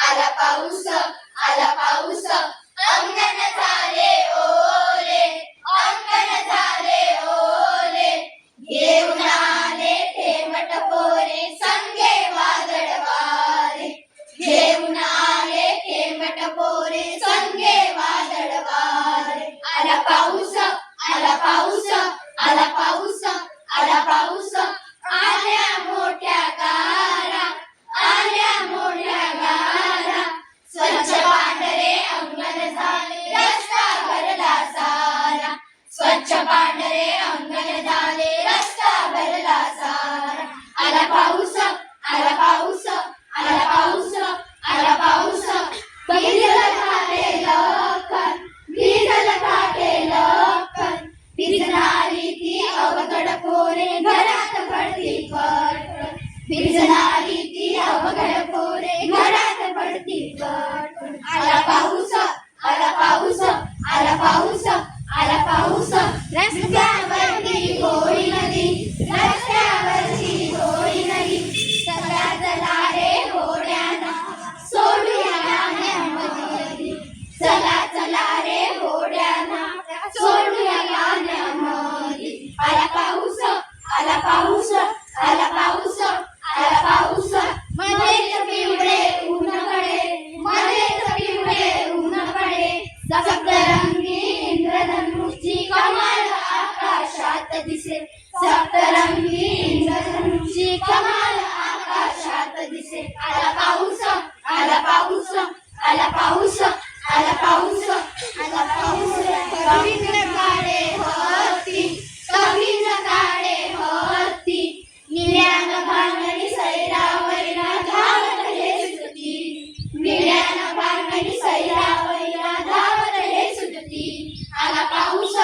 आला पाऊस आला पाऊस अंगण झाले ओले अंगण झाले ओले घेऊन आले थेंबट पोरे संगे वादळ वारे घेऊन आले थेंबट पोरे संगे वादळ वारे आला पाऊस आला पाऊस आला पाऊस आला पाऊस आल्या मोठ्या गारा आल्या मोठ्या गारा स्वच्छ पांढरे अंगण झाले रस्ता भरला सारा स्वच्छ पांढरे अंगण झाले रस्ता भरला सारा आला पाऊस आला पाऊस आला पाऊस आला पाऊस भिजलं काटे लखन भिजलं काटे लखन भिजणारी ती अवघड पोरे घरात पडती पटकन भिजणारी ती अवघड पोरे घरात पडती पटकन आला पाऊस आला पाऊस आला पाऊस आला पाऊस रस्त्यावरती होळी नदी रस्त्यावरची होळी नदी सगळ्या चला रे होड्याना सोडूया गाण्यामध्ये चला चला रे होड्याना सोडूया गाण्यामध्ये आला पाऊस आला पाऊस आला पाऊस आला पाऊस मध्येच पिवळे ऊन पडे मध्येच पिवळे ऊन पडे सप्तरंगी इंद्रधनुची कमाल आकाशात दिसे सप्तरंगी इंद्रधनुची कमाल आकाशात दिसे आला पाऊस आला पाऊस आला पाऊस आला पाऊस आला पाऊस कवीन काळे हत्ती कवीन काळे हत्ती निळ्यान भांगणी सैरा वैरा धावत हे सुटती निळ्यान भांगणी सैरा वैरा धावत हे सुटती आला पाऊस